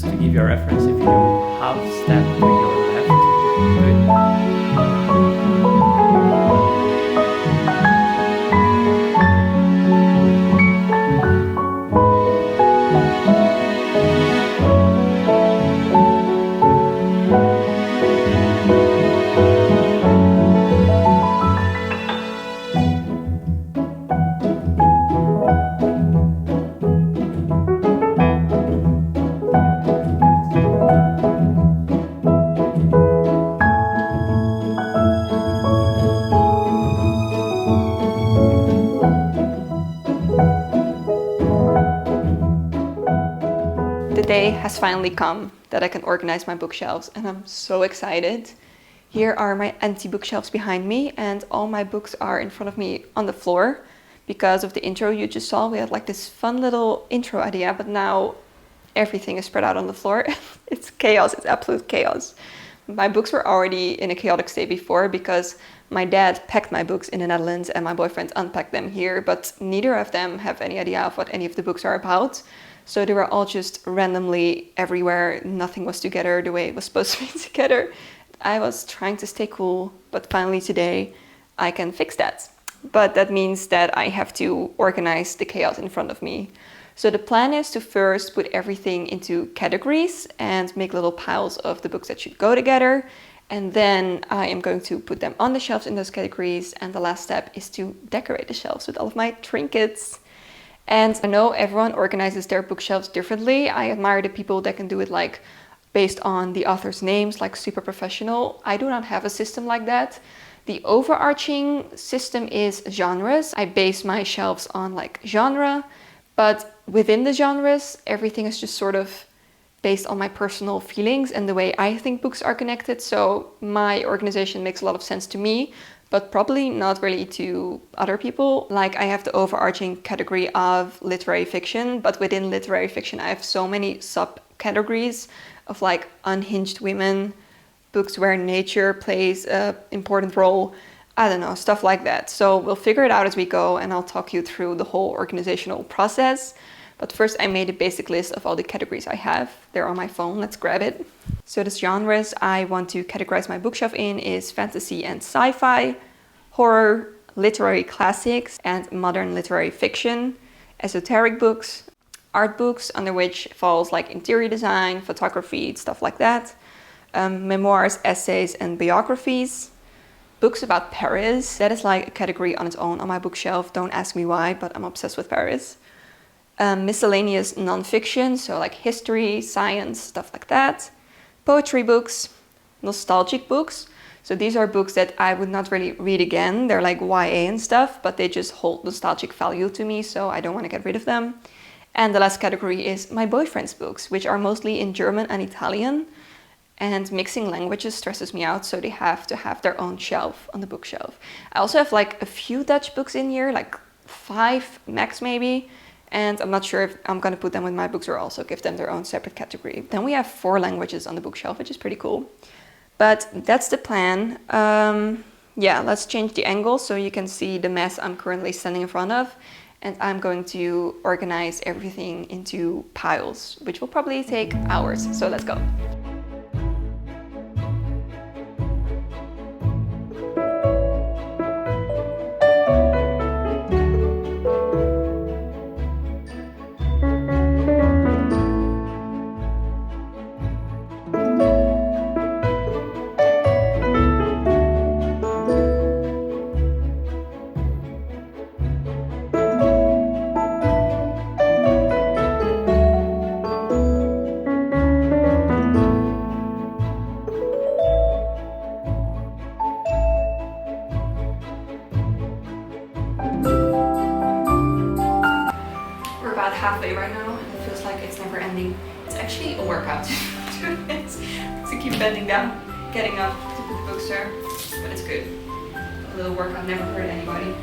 just to give you a reference, if you do half step with your left foot, The day has finally come that I can organize my bookshelves, and I'm so excited. Here are my empty bookshelves behind me, and all my books are in front of me on the floor. Because of the intro you just saw, we had like this fun little intro idea, but now everything is spread out on the floor. It's chaos, it's absolute chaos. My books were already in a chaotic state before because my dad packed my books in the Netherlands and my boyfriend unpacked them here, but neither of them have any idea of what any of the books are about. So they were all just randomly everywhere. Nothing was together the way it was supposed to be together. I was trying to stay cool, but finally today I can fix that. But that means that I have to organize the chaos in front of me. So the plan is to first put everything into categories and make little piles of the books that should go together. And then I am going to put them on the shelves in those categories. And the last step is to decorate the shelves with all of my trinkets. And I know everyone organizes their bookshelves differently. I admire the people that can do it like based on the author's names, like super professional. I do not have a system like that. The overarching system is genres. I base my shelves on like genre, but within the genres, everything is just sort of based on my personal feelings and the way I think books are connected. So my organization makes a lot of sense to me, but probably not really to other people. Like I have the overarching category of literary fiction, but within literary fiction, I have so many subcategories of like unhinged women, books where nature plays an important role. I don't know, stuff like that. So we'll figure it out as we go and I'll talk you through the whole organizational process. But first I made a basic list of all the categories I have. They're on my phone, let's grab it. So the genres I want to categorize my bookshelf in is fantasy and sci-fi, horror, literary classics and modern literary fiction, esoteric books, art books, under which falls like interior design, photography, stuff like that, memoirs, essays and biographies, books about Paris. That is like a category on its own on my bookshelf. Don't ask me why, but I'm obsessed with Paris. Miscellaneous nonfiction, so like history, science, stuff like that. Poetry books, nostalgic books. So these are books that I would not really read again. They're like YA and stuff, but they just hold nostalgic value to me, so I don't want to get rid of them. And the last category is my boyfriend's books, which are mostly in German and Italian. And mixing languages stresses me out, so they have to have their own shelf on the bookshelf. I also have like a few Dutch books in here, like 5 max maybe. And I'm not sure if I'm going to put them with my books or also give them their own separate category. Then we have 4 languages on the bookshelf, which is pretty cool. But that's the plan. Yeah, let's change the angle so you can see the mess I'm currently standing in front of. And I'm going to organize everything into piles, which will probably take hours. So let's go. We're about halfway right now and it feels like it's never ending. It's actually a workout to do this, to keep bending down, getting up to put the books there, but it's good. A little workout never hurt anybody.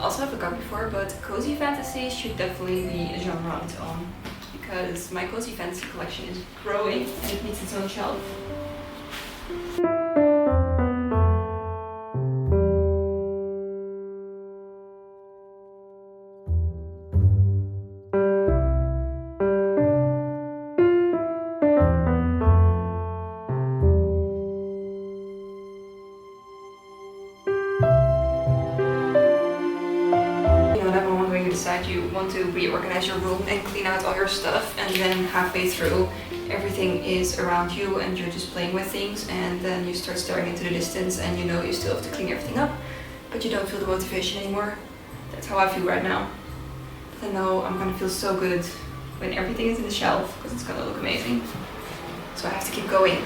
Also I forgot before, but cozy fantasy should definitely be a genre on its own because my cozy fantasy collection is growing and it needs its own shelf. you want to reorganize your room and clean out all your stuff, and then halfway through everything is around you and you're just playing with things, and then you start staring into the distance and you know you still have to clean everything up, but you don't feel the motivation anymore. That's how I feel right now. But I know I'm gonna feel so good when everything is in the shelf, because it's gonna look amazing. So I have to keep going.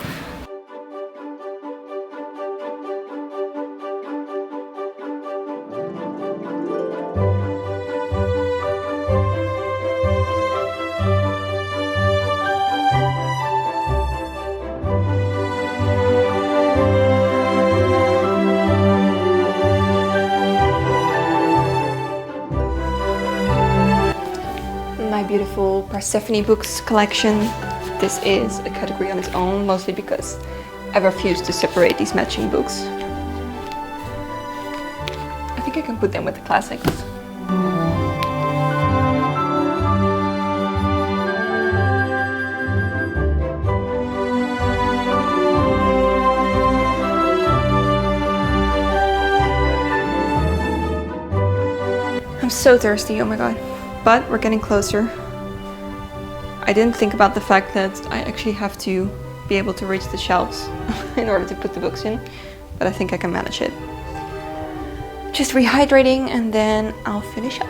My beautiful Persephone books collection. This is a category on its own, mostly because I refuse to separate these matching books. I think I can put them with the classics. I'm so thirsty, oh my god. But we're getting closer. I didn't think about the fact that I actually have to be able to reach the shelves in order to put the books in, but I think I can manage it. Just rehydrating and then I'll finish up.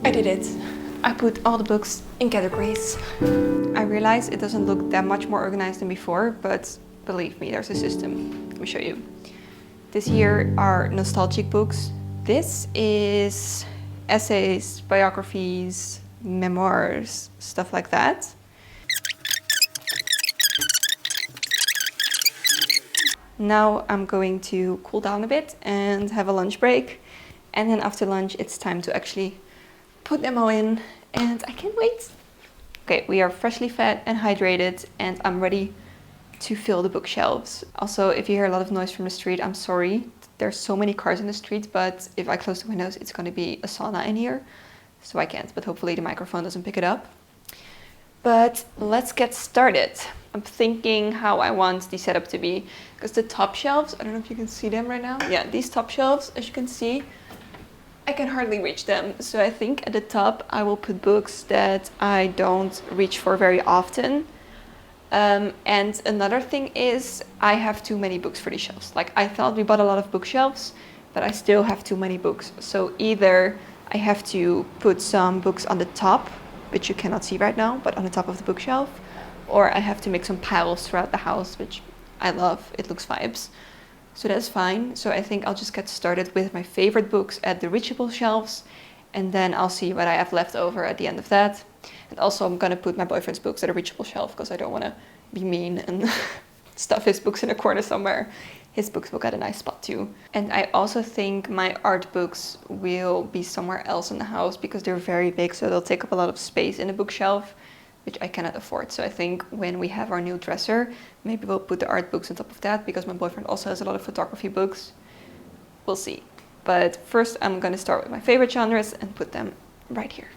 I did it. I put all the books in categories. I realize it doesn't look that much more organized than before, but believe me, there's a system. Let me show you. This here are nostalgic books. This is essays, biographies, memoirs, stuff like that. Now I'm going to cool down a bit and have a lunch break. And then after lunch, it's time to actually put them all in, and I can't wait. Okay, we are freshly fed and hydrated, and I'm ready to fill the bookshelves. Also, if you hear a lot of noise from the street, I'm sorry. There's so many cars in the street, but if I close the windows, it's gonna be a sauna in here. So I can't, but hopefully the microphone doesn't pick it up. But let's get started. I'm thinking how I want the setup to be, because the top shelves, I don't know if you can see them right now. Yeah, these top shelves, as you can see, I can hardly reach them. So I think at the top I will put books that I don't reach for very often. And another thing is I have too many books for these shelves. Like, I thought we bought a lot of bookshelves, but I still have too many books. So either I have to put some books on the top, which you cannot see right now, but on the top of the bookshelf, or I have to make some piles throughout the house, which I love. It looks vibes. So that's fine. So I think I'll just get started with my favorite books at the reachable shelves, and then I'll see what I have left over at the end of that. And also I'm gonna put my boyfriend's books at a reachable shelf, because I don't want to be mean and stuff his books in a corner somewhere. His books will get a nice spot too. And I also think my art books will be somewhere else in the house, because they're very big, so they'll take up a lot of space in the bookshelf, which I cannot afford. So I think when we have our new dresser, maybe we'll put the art books on top of that, because my boyfriend also has a lot of photography books. We'll see. But first I'm gonna start with my favorite genres and put them right here.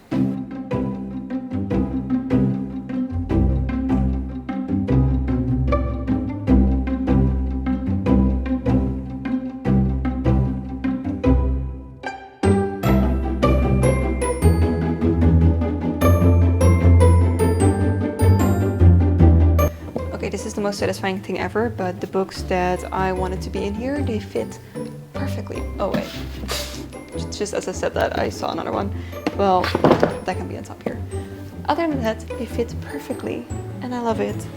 This is the most satisfying thing ever, but the books that I wanted to be in here, they fit perfectly. Oh wait, just as I said that, I saw another one. Well, that can be on top here. Other than that, they fit perfectly, and I love it.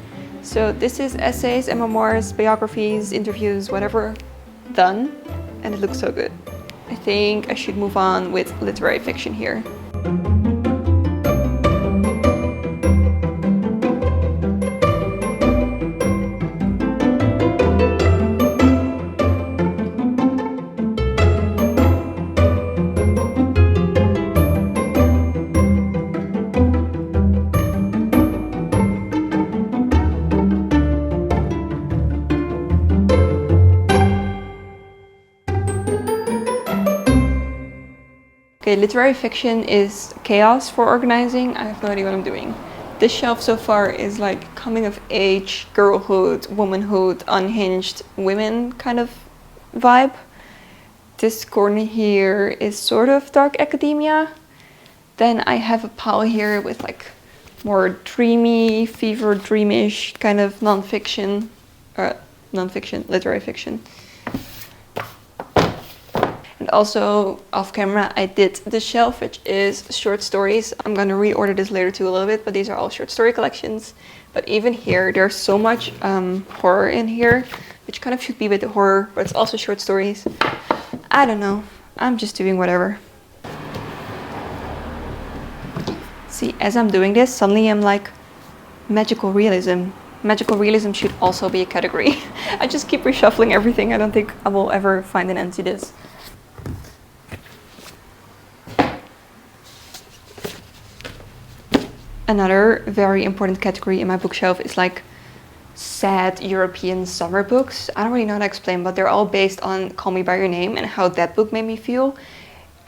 So this is essays and memoirs, biographies, interviews, whatever, done, and it looks so good. I think I should move on with literary fiction here. Okay, literary fiction is chaos for organizing. I have no idea what I'm doing. This shelf so far is like coming of age, girlhood, womanhood, unhinged women kind of vibe. This corner here is sort of dark academia. Then I have a pile here with like more dreamy, fever dreamish kind of non-fiction, literary fiction. And also off camera I did the shelf, which is short stories. I'm gonna reorder this later too a little bit, but these are all short story collections. But even here, there's so much horror in here, which kind of should be with the horror, but it's also short stories. I don't know, I'm just doing whatever. See, as I'm doing this, suddenly I'm like, magical realism. Magical realism should also be a category. I just keep reshuffling everything. I don't think I will ever find an end to this. Another very important category in my bookshelf is like sad European summer books. I don't really know how to explain, but they're all based on Call Me By Your Name and how that book made me feel.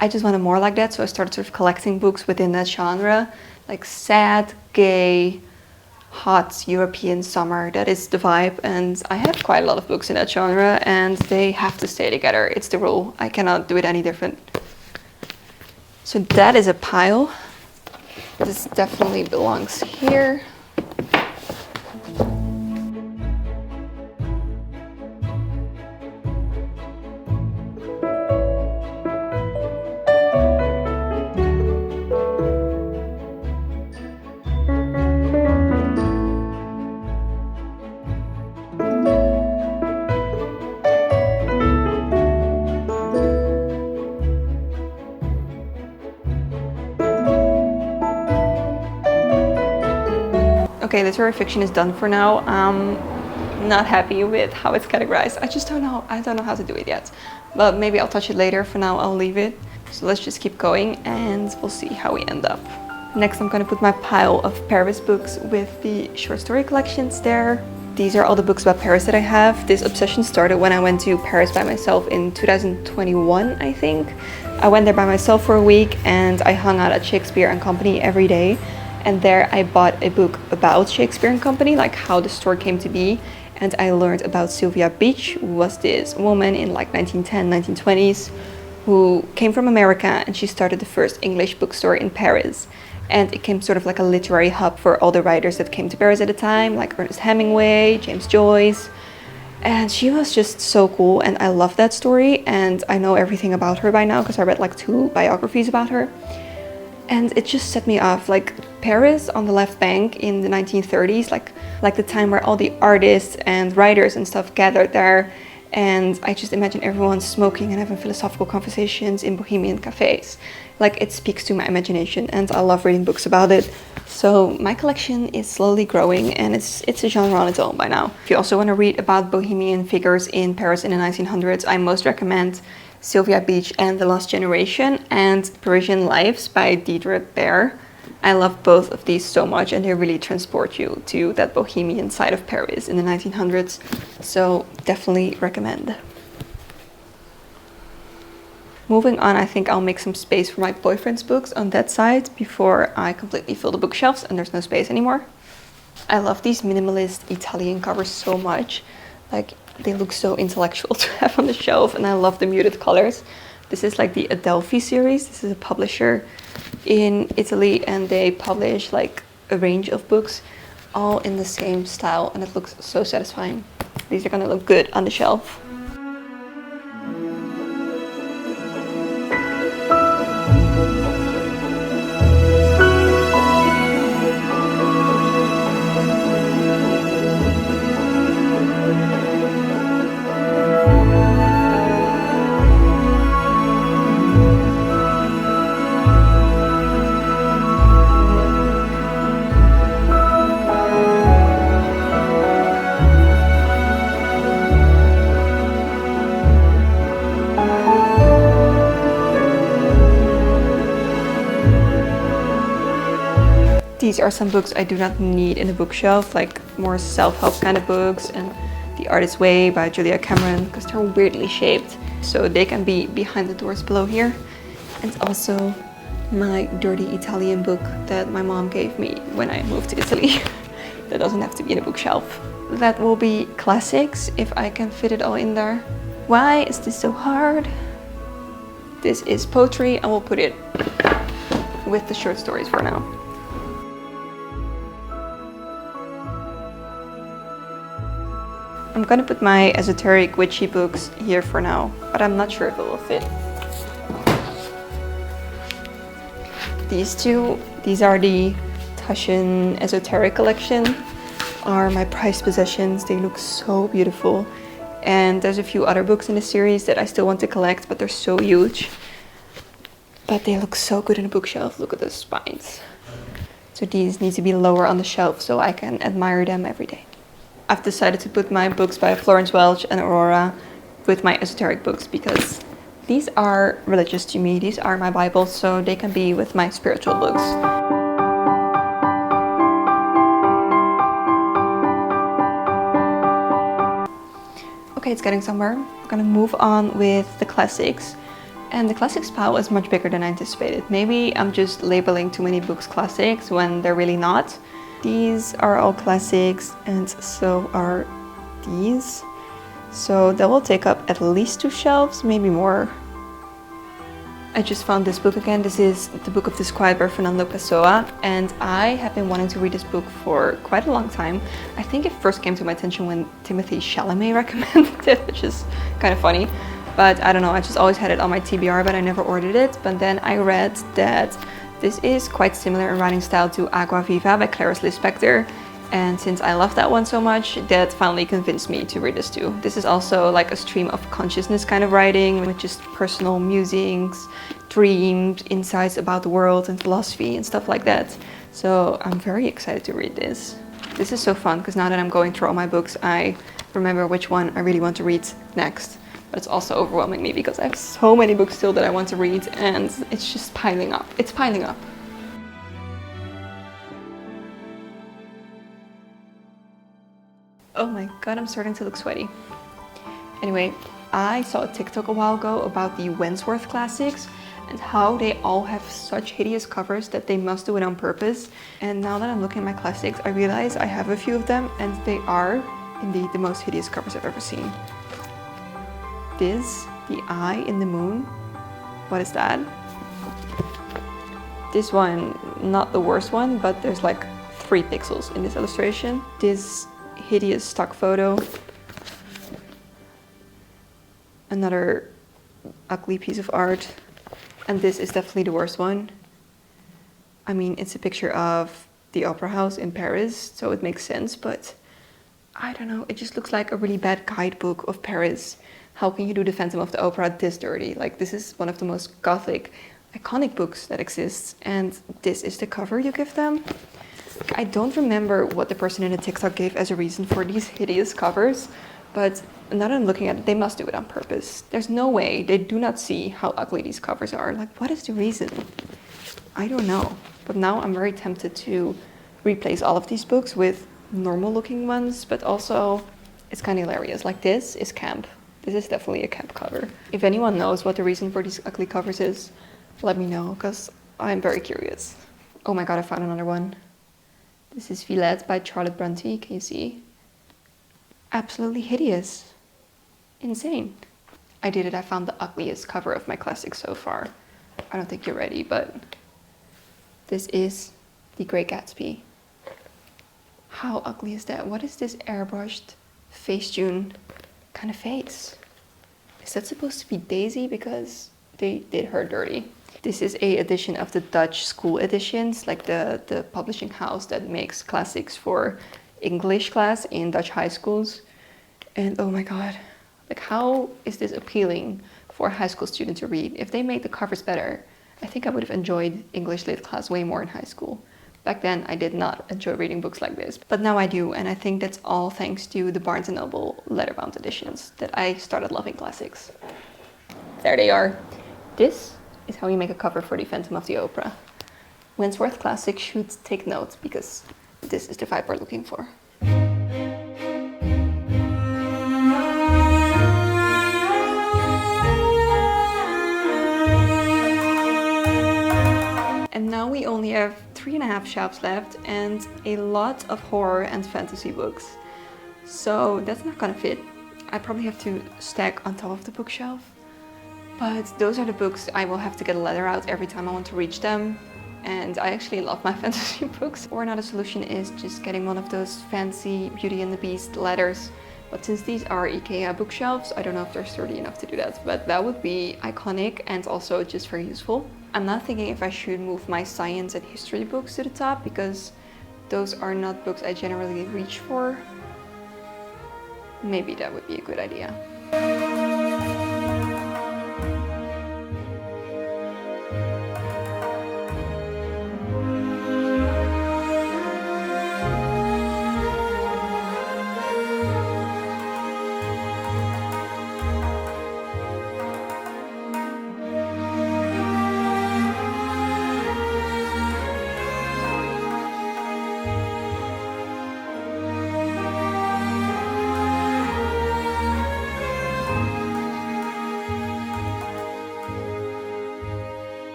I just wanted more like that, so I started sort of collecting books within that genre. Like sad, gay, hot European summer, that is the vibe. And I have quite a lot of books in that genre and they have to stay together. It's the rule. I cannot do it any different. So that is a pile. This definitely belongs here. Okay, literary fiction is done for now. I'm not happy with how it's categorized. I just don't know. I don't know how to do it yet. But maybe I'll touch it later. For now, I'll leave it. So let's just keep going and we'll see how we end up. Next, I'm gonna put my pile of Paris books with the short story collections there. These are all the books about Paris that I have. This obsession started when I went to Paris by myself in 2021, I think. I went there by myself for a week and I hung out at Shakespeare and Company every day. And there I bought a book about Shakespeare and Company, like how the store came to be. And I learned about Sylvia Beach, who was this woman in like 1910, 1920s, who came from America and she started the first English bookstore in Paris. And it became sort of like a literary hub for all the writers that came to Paris at the time, like Ernest Hemingway, James Joyce. And she was just so cool and I love that story. And I know everything about her by now because I read like 2 biographies about her. And it just set me off, like Paris on the left bank in the 1930s, like the time where all the artists and writers and stuff gathered there. And I just imagine everyone smoking and having philosophical conversations in bohemian cafes. Like it speaks to my imagination and I love reading books about it. So my collection is slowly growing and it's a genre on its own by now. If you also want to read about bohemian figures in Paris in the 1900s, I most recommend Sylvia Beach and The Lost Generation and Parisian Lives by Deidre Baer. I love both of these so much and they really transport you to that bohemian side of Paris in the 1900s. So definitely recommend. Moving on, I think I'll make some space for my boyfriend's books on that side before I completely fill the bookshelves and there's no space anymore. I love these minimalist Italian covers so much. Like they look so intellectual to have on the shelf and I love the muted colors. This is like the Adelphi series. This is a publisher in Italy and they publish like a range of books all in the same style and it looks so satisfying. These are gonna look good on the shelf. These are some books I do not need in a bookshelf, like more self-help kind of books, and The Artist's Way by Julia Cameron, because they're weirdly shaped. So they can be behind the doors below here. And also my dirty Italian book that my mom gave me when I moved to Italy. That doesn't have to be in a bookshelf. That will be classics if I can fit it all in there. Why is this so hard? This is poetry, and we'll put it with the short stories for now. I'm gonna put my esoteric witchy books here for now, but I'm not sure if it will fit. These two, these are the Taschen Esoteric collection, are my prized possessions. They look so beautiful. And there's a few other books in the series that I still want to collect, but they're so huge. But they look so good in a bookshelf. Look at the spines. So these need to be lower on the shelf so I can admire them every day. I've decided to put my books by Florence Welch and Aurora with my esoteric books because these are religious to me. These are my Bibles, so they can be with my spiritual books. Okay, it's getting somewhere. I'm gonna move on with the classics. And the classics pile is much bigger than I anticipated. Maybe I'm just labeling too many books classics when they're really not. These are all classics, and so are these. So that will take up at least 2 shelves, maybe more. I just found this book again. This is The Book of Disquiet by Fernando Pessoa, and I have been wanting to read this book for quite a long time. I think it first came to my attention when Timothée Chalamet recommended it, which is kind of funny. But I don't know, I just always had it on my TBR, but I never ordered it. But then I read that this is quite similar in writing style to Agua Viva by Clarice Lispector. And since I love that one so much, that finally convinced me to read this too. This is also like a stream of consciousness kind of writing with just personal musings, dreams, insights about the world and philosophy and stuff like that. So I'm very excited to read this. This is so fun because now that I'm going through all my books, I remember which one I really want to read next. But it's also overwhelming me because I have so many books still that I want to read and it's just piling up. It's piling up. Oh my god, I'm starting to look sweaty. Anyway, I saw a TikTok a while ago about the Wentworth classics and how they all have such hideous covers that they must do it on purpose. And now that I'm looking at my classics, I realize I have a few of them and they are indeed the most hideous covers I've ever seen. This, the eye in the moon, what is that? This one, not the worst one, but there's like 3 pixels in this illustration. This hideous stock photo. Another ugly piece of art. And this is definitely the worst one. I mean, it's a picture of the opera house in Paris, so it makes sense, but I don't know, it just looks like a really bad guidebook of Paris. How can you do the Phantom of the Opera this dirty? Like, this is one of the most gothic, iconic books that exists, and this is the cover you give them? I don't remember what the person in the TikTok gave as a reason for these hideous covers, but now that I'm looking at it, they must do it on purpose. There's no way they do not see how ugly these covers are. Like, what is the reason? I don't know. But now I'm very tempted to replace all of these books with normal looking ones, but also it's kind of hilarious. Like, this is camp. This is definitely a camp cover. If anyone knows what the reason for these ugly covers is, let me know, because I'm very curious. Oh my god, I found another one. This is Villette by Charlotte Bronte. Can you see? Absolutely hideous. Insane. I did it. I found the ugliest cover of my classics so far. I don't think you're ready, but this is The Great Gatsby. How ugly is that? What is this airbrushed Facetune kind of face? Is that supposed to be Daisy? Because they did her dirty. This is a edition of the Dutch school editions, like the publishing house that makes classics for English class in Dutch high schools. And oh my god, like, how is this appealing for a high school student to read? If they made the covers better, I think I would have enjoyed English lit class way more in high school. Back then, I did not enjoy reading books like this, but now I do, and I think that's all thanks to the Barnes & Noble letterbound editions that I started loving classics. There they are. This is how you make a cover for the Phantom of the Opera. Wentworth Classics should take note, because this is the vibe we're looking for. 1.5 shelves left and a lot of horror and fantasy books. So that's not gonna fit. I probably have to stack on top of the bookshelf. But those are the books I will have to get a letter out every time I want to reach them. And I actually love my fantasy books. Or another solution is just getting one of those fancy Beauty and the Beast letters. But since these are IKEA bookshelves, I don't know if they're sturdy enough to do that. But that would be iconic and also just very useful. I'm not thinking if I should move my science and history books to the top, because those are not books I generally reach for. Maybe that would be a good idea.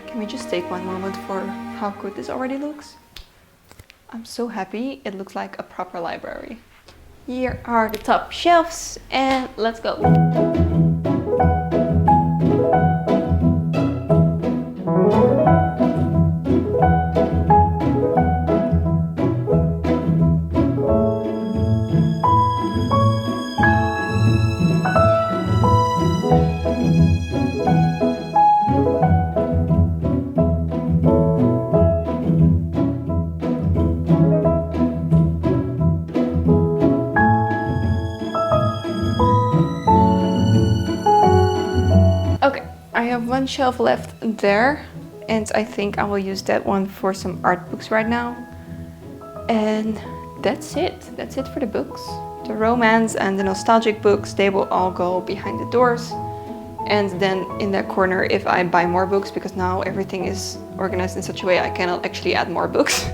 Can we just take one moment for how good this already looks? I'm so happy, it looks like a proper library. Here are the top shelves and let's go. Okay, I have one shelf left there, and I think I will use that one for some art books right now. And that's it. That's it for the books. The romance and the nostalgic books, they will all go behind the doors. And then in that corner, if I buy more books, because now everything is organized in such a way I cannot actually add more books.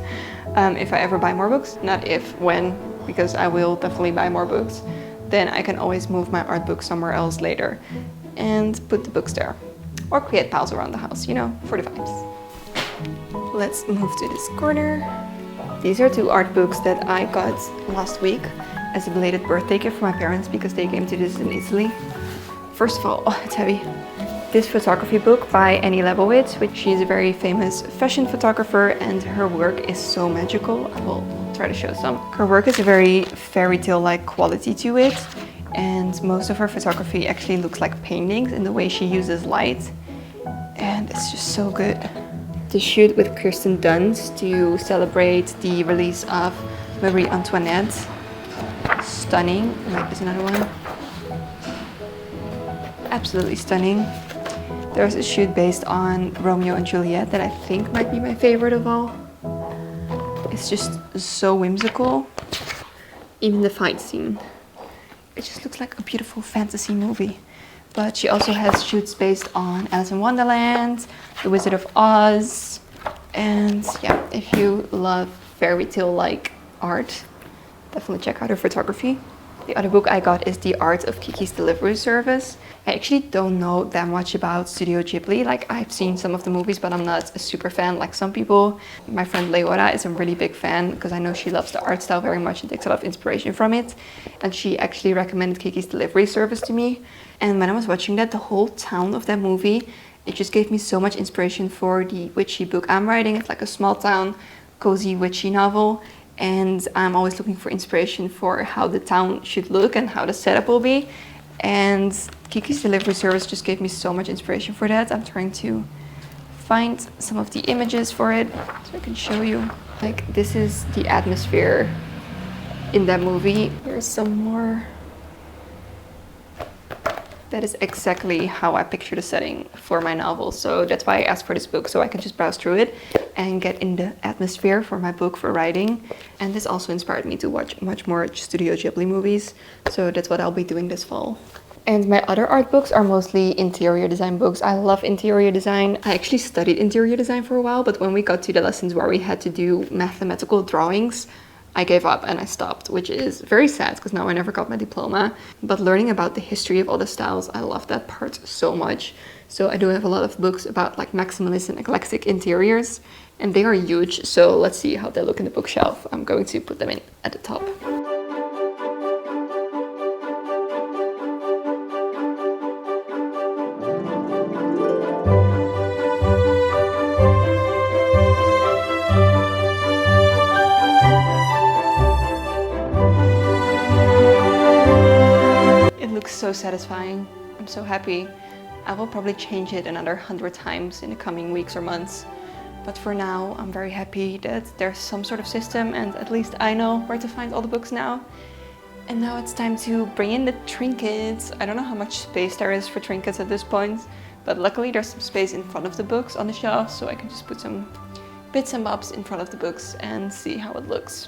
If I ever buy more books, not if, when, because I will definitely buy more books, then I can always move my art book somewhere else later and put the books there. Or create piles around the house, you know, for the vibes. Let's move to this corner. These are 2 art books that I got last week as a belated birthday gift for my parents because they came to this in Italy. First of all, oh, it's heavy. This photography book by Annie Leibovitz, which she is a very famous fashion photographer, and her work is so magical. I will try to show some. Her work has a very fairy tale-like quality to it, and most of her photography actually looks like paintings in the way she uses light, and it's just so good. The shoot with Kirsten Dunst to celebrate the release of Marie Antoinette. Stunning. Wait, there's another one. Absolutely stunning. There's a shoot based on Romeo and Juliet that I think might be my favorite of all. It's just so whimsical. Even the fight scene. It just looks like a beautiful fantasy movie. But she also has shoots based on Alice in Wonderland, The Wizard of Oz, and yeah, if you love fairy tale-like art, definitely check out her photography. The other book I got is The Art of Kiki's Delivery Service. I actually don't know that much about Studio Ghibli. Like, I've seen some of the movies, but I'm not a super fan like some people. My friend Leora is a really big fan because I know she loves the art style very much and takes a lot of inspiration from it. And she actually recommended Kiki's Delivery Service to me. And when I was watching that, the whole tone of that movie, it just gave me so much inspiration for the witchy book I'm writing. It's like a small town, cozy witchy novel. And I'm always looking for inspiration for how the town should look and how the setup will be. And Kiki's Delivery Service just gave me so much inspiration for that. I'm trying to find some of the images for it so I can show you. Like, this is the atmosphere in that movie. Here's some more. That is exactly how I picture the setting for my novel. So that's why I asked for this book, so I can just browse through it and get in the atmosphere for my book for writing. And this also inspired me to watch much more Studio Ghibli movies. So that's what I'll be doing this fall. And my other art books are mostly interior design books. I love interior design. I actually studied interior design for a while, but when we got to the lessons where we had to do mathematical drawings, I gave up and I stopped, which is very sad because now I never got my diploma. But learning about the history of all the styles, I love that part so much. So I do have a lot of books about like maximalist and eclectic interiors. And they are huge, so let's see how they look in the bookshelf. I'm going to put them in at the top. It looks so satisfying. I'm so happy. I will probably change it another 100 times in the coming weeks or months. But for now, I'm very happy that there's some sort of system and at least I know where to find all the books now. And now it's time to bring in the trinkets. I don't know how much space there is for trinkets at this point, but luckily there's some space in front of the books on the shelf, so I can just put some bits and bobs in front of the books and see how it looks.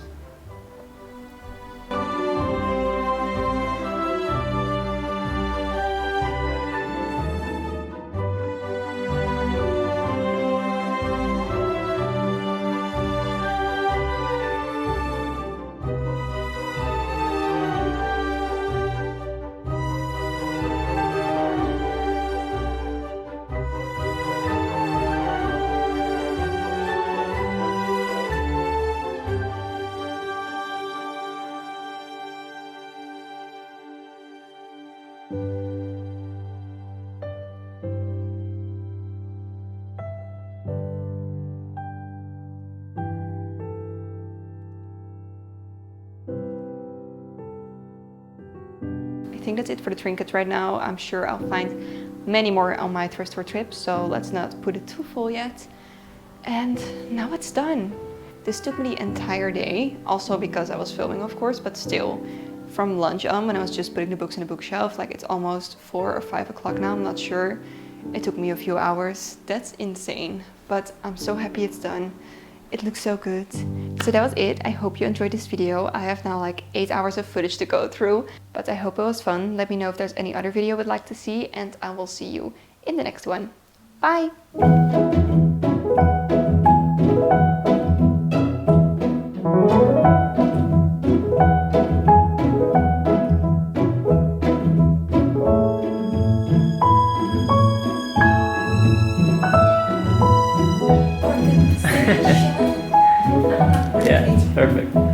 I think that's it for the trinkets right now. I'm sure I'll find many more on my thrift store trip, so let's not put it too full yet. And now it's done. This took me the entire day, also because I was filming, of course, but still, from lunch on, when I was just putting the books in the bookshelf, like it's almost 4 or 5 o'clock now, I'm not sure. It took me a few hours. That's insane, but I'm so happy it's done. It looks so good. So that was it. I hope you enjoyed this video. I have now like 8 hours of footage to go through, but I hope it was fun. Let me know if there's any other video you would like to see, and I will see you in the next one. Bye! Yeah, it's perfect.